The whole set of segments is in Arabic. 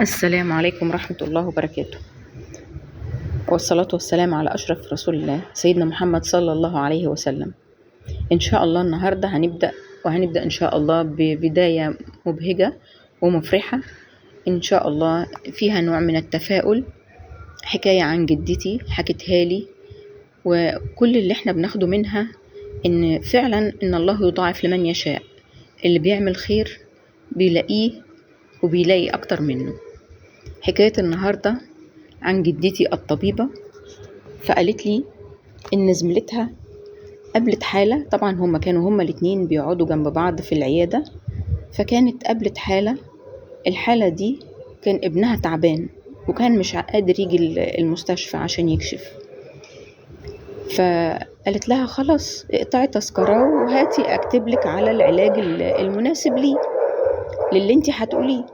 السلام عليكم ورحمة الله وبركاته، والصلاة والسلام على أشرف رسول الله سيدنا محمد صلى الله عليه وسلم. إن شاء الله النهاردة هنبدأ إن شاء الله ببداية مبهجة ومفرحة إن شاء الله، فيها نوع من التفاؤل. حكاية عن جدتي حكتها لي، وكل اللي احنا بناخده منها إن فعلا إن الله يضاعف لمن يشاء. اللي بيعمل خير بيلاقيه وبيلاقي أكتر منه. حكاية النهاردة عن جدتي الطبيبة، فقالت لي إن زميلتها قابلت حالة. طبعا كانوا هما الاتنين بيقعدوا جنب بعض في العيادة، فكانت قابلت الحالة دي كان ابنها تعبان وكان مش قادر يجي المستشفى عشان يكشف. فقالت لها خلاص اقطعي تذكرة وهاتي اكتب لك على العلاج المناسب للي انتي هتقوليه.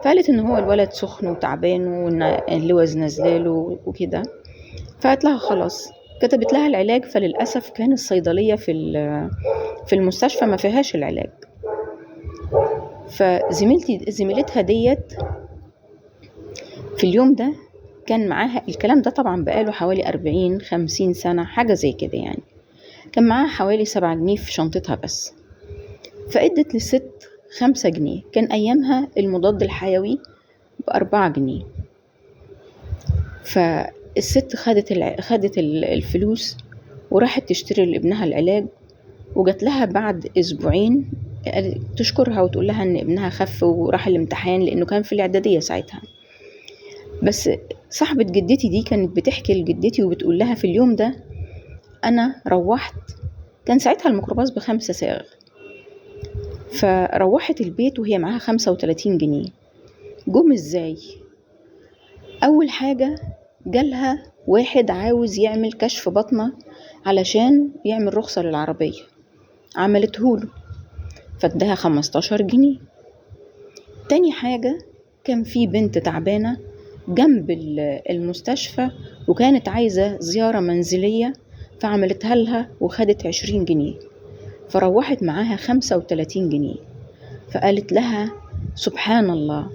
فقالت ان هو الولد سخن وتعبان وان اللوز نزلاله وكده. فقالت لها خلاص، كتبت لها العلاج. فللأسف كان الصيدلية في المستشفى ما فيهاش العلاج. فزميلتها ديت في اليوم ده كان معاها الكلام ده، طبعا بقاله حوالي 40-50 سنة حاجة زي كده يعني. كان معاها حوالي 7 جنيه في شنطتها بس. فادت للست 5 جنيه. كان أيامها المضاد الحيوي ب4 جنيه. فالست خدت الفلوس وراحت تشتري لابنها العلاج، وجات لها بعد أسبوعين تشكرها وتقول لها ان ابنها خف وراح الامتحان، لانه كان في الاعدادية ساعتها. بس صاحبة جدتي دي كانت بتحكي لجدتي وبتقول لها في اليوم ده انا روحت، كان ساعتها الميكروباص ب5 صاغ، فروحت البيت وهي معاها 35 جنيه. جم ازاي؟ اول حاجة جالها واحد عاوز يعمل كشف بطنة علشان يعمل رخصة للعربية، عملتهوله فادها 15 جنيه. تاني حاجة كان في بنت تعبانة جنب المستشفى وكانت عايزة زيارة منزلية، فعملتها لها وخدت 20 جنيه، فروحت معاها 35 جنيه. فقالت لها سبحان الله،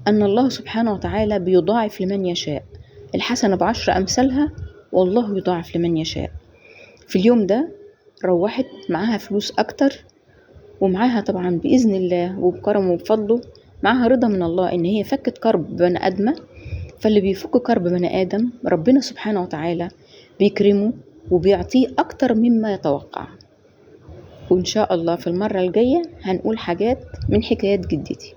أن الله سبحانه وتعالى بيضاعف لمن يشاء، الحسنة ب10 أمثالها، والله يضاعف لمن يشاء. في اليوم ده روحت معاها فلوس أكتر، ومعاها طبعا بإذن الله وبكرمه وبفضله معاها رضا من الله إن هي فكت كرب بني آدمة. فاللي بيفك كرب بني آدم ربنا سبحانه وتعالى بيكرمه وبيعطيه أكتر مما يتوقع. وإن شاء الله في المرة الجاية هنقول حاجات من حكايات جدتي.